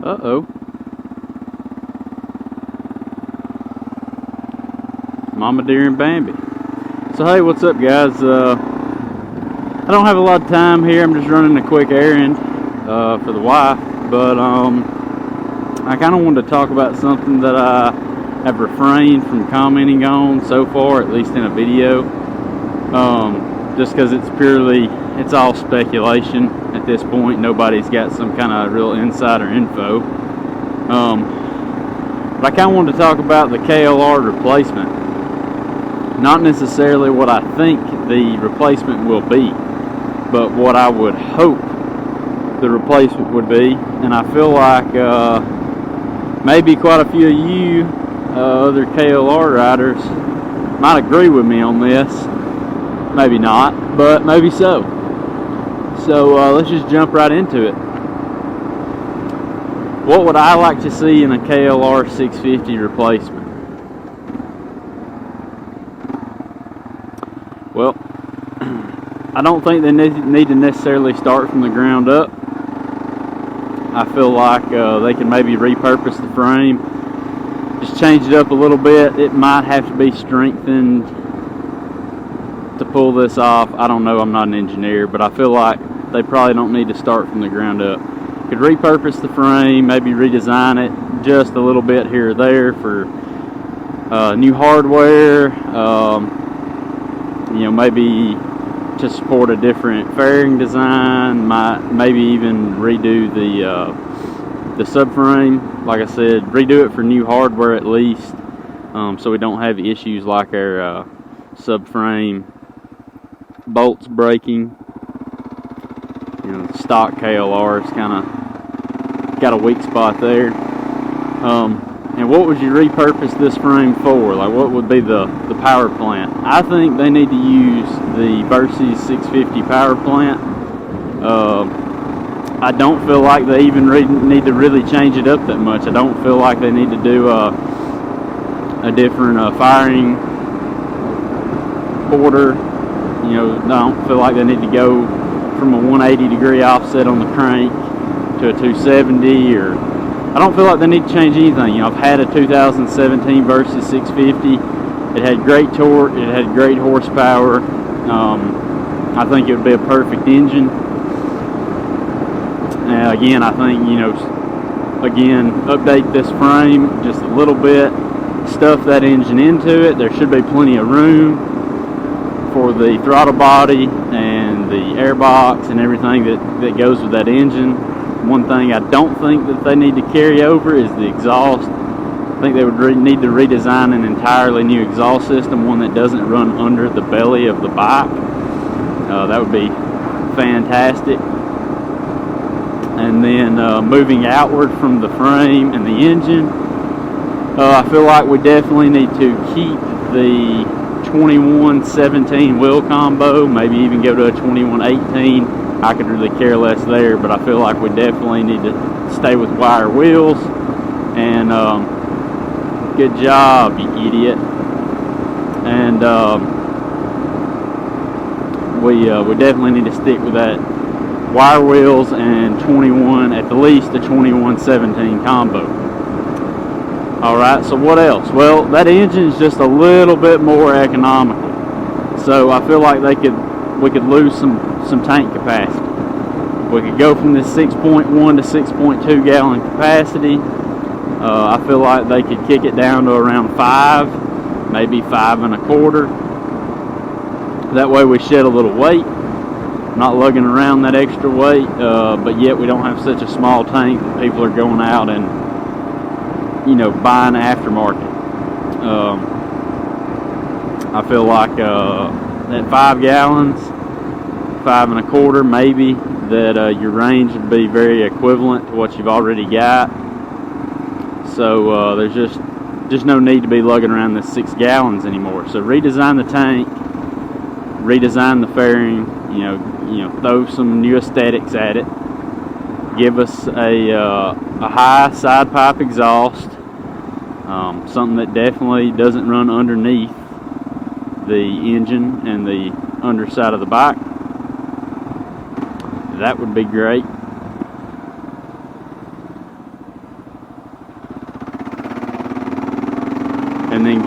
Uh-oh. Mama Deer and Bambi. So hey, what's up guys? I don't have a lot of time here. I'm just running a quick errand for the wife, but I kind of wanted to talk about something that I have refrained from commenting on so far, at least in a video, just because it's all speculation at this point. Nobody's got some kind of real insider info, but I kind of wanted to talk about the KLR replacement. Not necessarily what I think the replacement will be, but what I would hope the replacement would be. And I feel like maybe quite a few of you other KLR riders might agree with me on this. Maybe not, but maybe so. So let's just jump right into it. What would I like to see in a KLR 650 replacement? Well, I don't think they need to necessarily start from the ground up. I feel like they can maybe repurpose the frame, just change it up a little bit. It might have to be strengthened to pull this off. I don't know, I'm not an engineer, but I feel like they probably don't need to start from the ground up. Could repurpose the frame, maybe redesign it just a little bit here or there for new hardware, maybe to support a different fairing design, maybe even redo the subframe. Like I said, redo it for new hardware at least, so we don't have issues like our subframe bolts breaking. Stock KLR's kind of got a weak spot there. And what would you repurpose this frame for? Like, what would be the power plant? I think they need to use the Versys 650 power plant. I don't feel like they even need to really change it up that much. I don't feel like they need to do a different firing order. I don't feel like they need to go from a 180 degree offset on the crank to a 270, or I don't feel like they need to change anything. I've had a 2017 Versys 650. It had great torque. It had great horsepower. I think it would be a perfect engine. Again, I think, update this frame just a little bit, stuff that engine into it. There should be plenty of room for the throttle body and the airbox and everything that goes with that engine. One thing I don't think that they need to carry over is the exhaust. I think they would need to redesign an entirely new exhaust system, one that doesn't run under the belly of the bike. That would be fantastic. And then moving outward from the frame and the engine, I feel like we definitely need to keep the 21-17 wheel combo, maybe even go to a 21-18. I could really care less there, but I feel like we definitely need to stay with wire wheels. And good job, you idiot. And we definitely need to stick with that wire wheels and at least the 21-17 combo. Alright, so what else? Well, that engine is just a little bit more economical, so I feel like we could lose some tank capacity. We could go from this 6.1 to 6.2 gallon capacity. I feel like they could kick it down to around 5, maybe 5 1/4. That way we shed a little weight, not lugging around that extra weight, but yet we don't have such a small tank that people are going out and buying aftermarket. I feel like at 5 gallons, 5 1/4 maybe, that your range would be very equivalent to what you've already got. So there's just no need to be lugging around this 6 gallons anymore. So redesign the tank, redesign the fairing, throw some new aesthetics at it. Give us a high side pipe exhaust, something that definitely doesn't run underneath the engine and the underside of the bike. That would be great.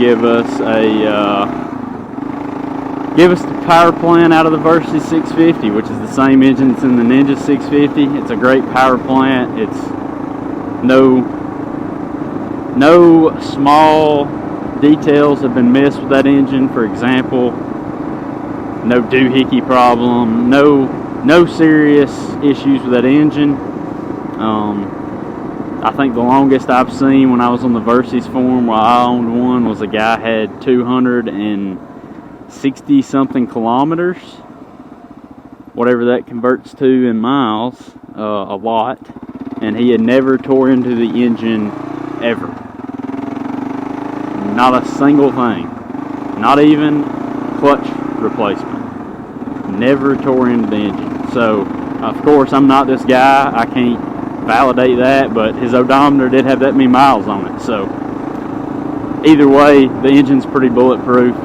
give us the power plant out of the Versys 650, which is the same engine that's in the Ninja 650. It's a great power plant. It's no small details have been missed with that engine. For example, no doohickey problem, no serious issues with that engine. I think the longest I've seen when I was on the Versys forum while I owned one was a guy had 260 something kilometers, whatever that converts to in miles, a lot, and he had never tore into the engine ever. Not a single thing, not even clutch replacement, never tore into the engine. So of course I'm not this guy, I can't validate that, but his odometer did have that many miles on it. So either way, the engine's pretty bulletproof.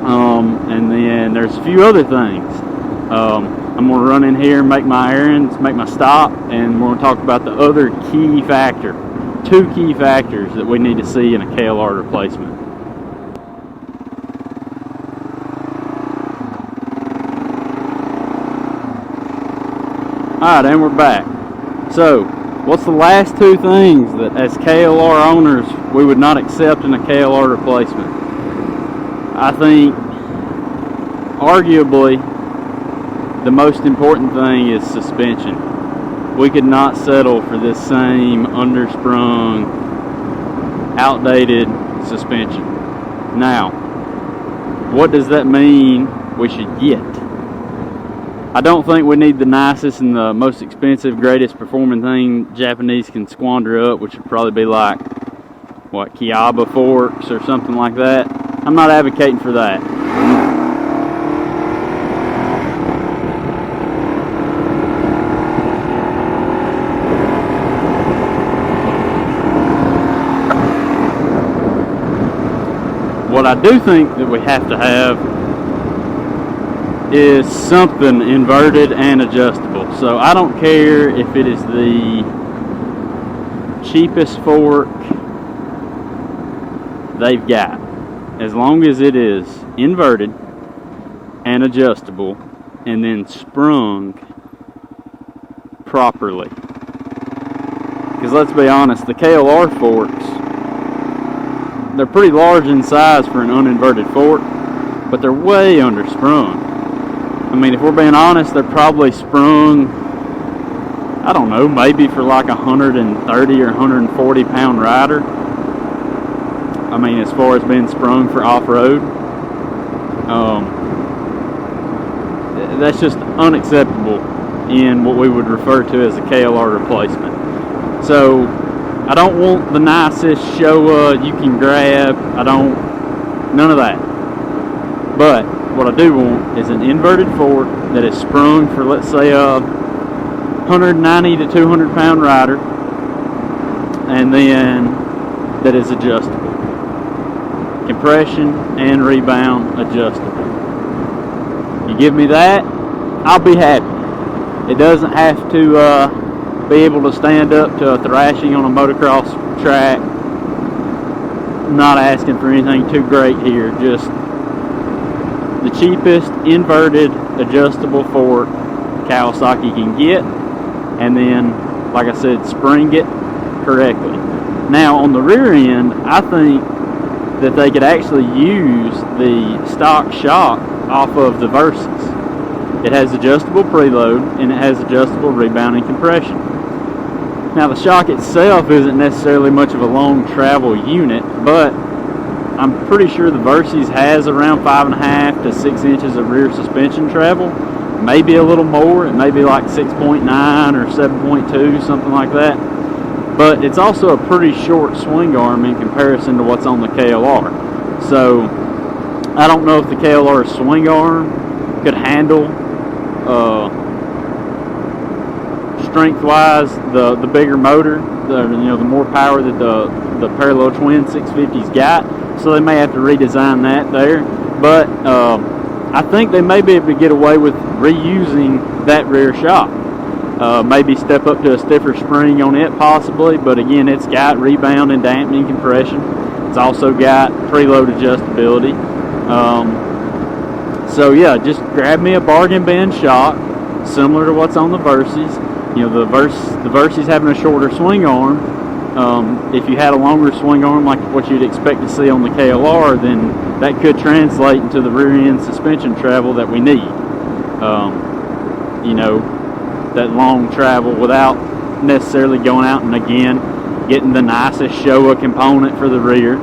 And then there's a few other things. I'm going to run in here and make my errands, make my stop, and we're going to talk about the other key factor, 2 key factors that we need to see in a KLR replacement. Alright, and we're back. So, what's the last 2 things that as KLR owners we would not accept in a KLR replacement? I think arguably the most important thing is suspension. We could not settle for this same undersprung, outdated suspension. Now, what does that mean we should get? I don't think we need the nicest and the most expensive, greatest performing thing Japanese can squander up, which would probably be like, what, Kiaba forks or something like that. I'm not advocating for that. What I do think that we have to have is something inverted and adjustable. So I don't care if it is the cheapest fork they've got, as long as it is inverted and adjustable and then sprung properly. Because let's be honest, the KLR forks, they're pretty large in size for an uninverted fork, but they're way undersprung. I mean, if we're being honest, they're probably sprung, I don't know, maybe for like 130 or 140 pound rider. I mean, as far as being sprung for off-road. That's just unacceptable in what we would refer to as a KLR replacement. So, I don't want the nicest Showa you can grab. None of that. But what I do want is an inverted fork that is sprung for, let's say, a 190 to 200 pound rider, and then that is adjustable. Compression and rebound adjustable. You give me that, I'll be happy. It doesn't have to be able to stand up to a thrashing on a motocross track. I'm not asking for anything too great here, just the cheapest inverted adjustable fork Kawasaki can get, and then, like I said, spring it correctly. Now on the rear end, I think that they could actually use the stock shock off of the Versys. It has adjustable preload and it has adjustable rebound and compression. Now the shock itself isn't necessarily much of a long travel unit, but I'm pretty sure the Versys has around 5.5 to 6 inches of rear suspension travel, maybe a little more. It may be like 6.9 or 7.2, something like that. But it's also a pretty short swing arm in comparison to what's on the KLR. So I don't know if the KLR swing arm could handle strength-wise the bigger motor, the more power that the parallel twin 650's got. So they may have to redesign that there. But I think they may be able to get away with reusing that rear shock. Maybe step up to a stiffer spring on it possibly, but again, it's got rebound and dampening compression. It's also got preload adjustability. So yeah, just grab me a bargain bin shock, similar to what's on the Versys. You know, the Versys having a shorter swing arm. If you had a longer swing arm like what you'd expect to see on the KLR, then that could translate into the rear end suspension travel that we need. You know, that long travel without necessarily going out and again getting the nicest Showa component for the rear.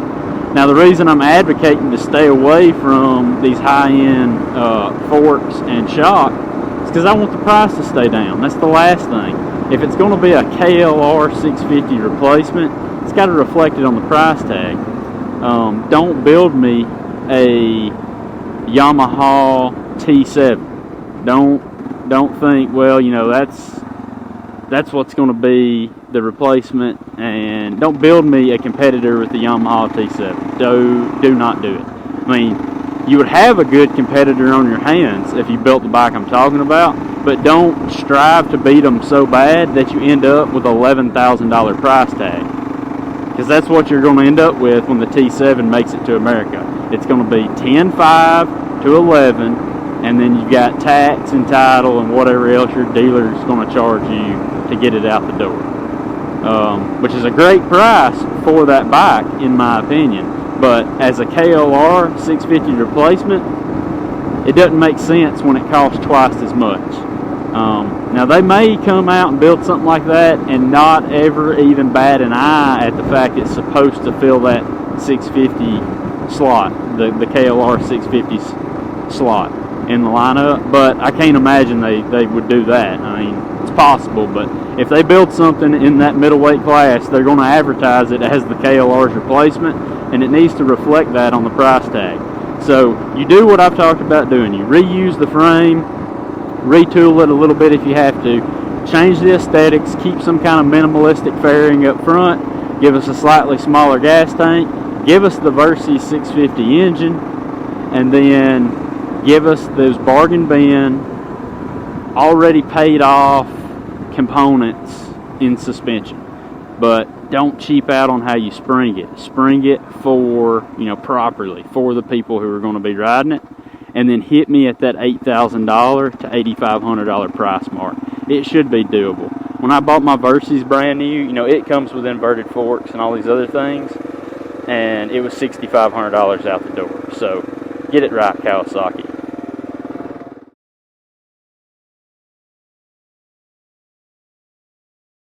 Now the reason I'm advocating to stay away from these high-end forks and shock is because I want the price to stay down. That's the last thing. If it's going to be a KLR650 replacement, it's got to reflect it on the price tag. Don't build me a Yamaha T7. Don't think, well, you know, that's what's going to be the replacement, and don't build me a competitor with the Yamaha T7. Do not do it. I mean, you would have a good competitor on your hands if you built the bike I'm talking about, but don't strive to beat them so bad that you end up with $11,000 price tag, because that's what you're going to end up with when the T7 makes it to America. It's going to be $10,500 to $11,000, and then you've got tax and title and whatever else your dealer is going to charge you to get it out the door, which is a great price for that bike in my opinion. But as a KLR 650 replacement, it doesn't make sense when it costs twice as much. Now they may come out and build something like that and not ever even bat an eye at the fact it's supposed to fill that 650 slot, the KLR 650 slot in the lineup, but I can't imagine they would do that. I mean, it's possible, but if they build something in that middleweight class, they're going to advertise it as the KLR's replacement, and it needs to reflect that on the price tag. So you do what I've talked about doing. You reuse the frame, retool it a little bit if you have to, change the aesthetics, keep some kind of minimalistic fairing up front, give us a slightly smaller gas tank, give us the Versys 650 engine, and then give us those bargain bin, already paid off components in suspension. But don't cheap out on how you spring it. Spring it for, you know, properly for the people who are going to be riding it, and then hit me at that $8,000 to $8,500 price mark. It should be doable. When I bought my Versys brand new, you know, it comes with inverted forks and all these other things, and it was $6,500 out the door. So get it right, Kawasaki.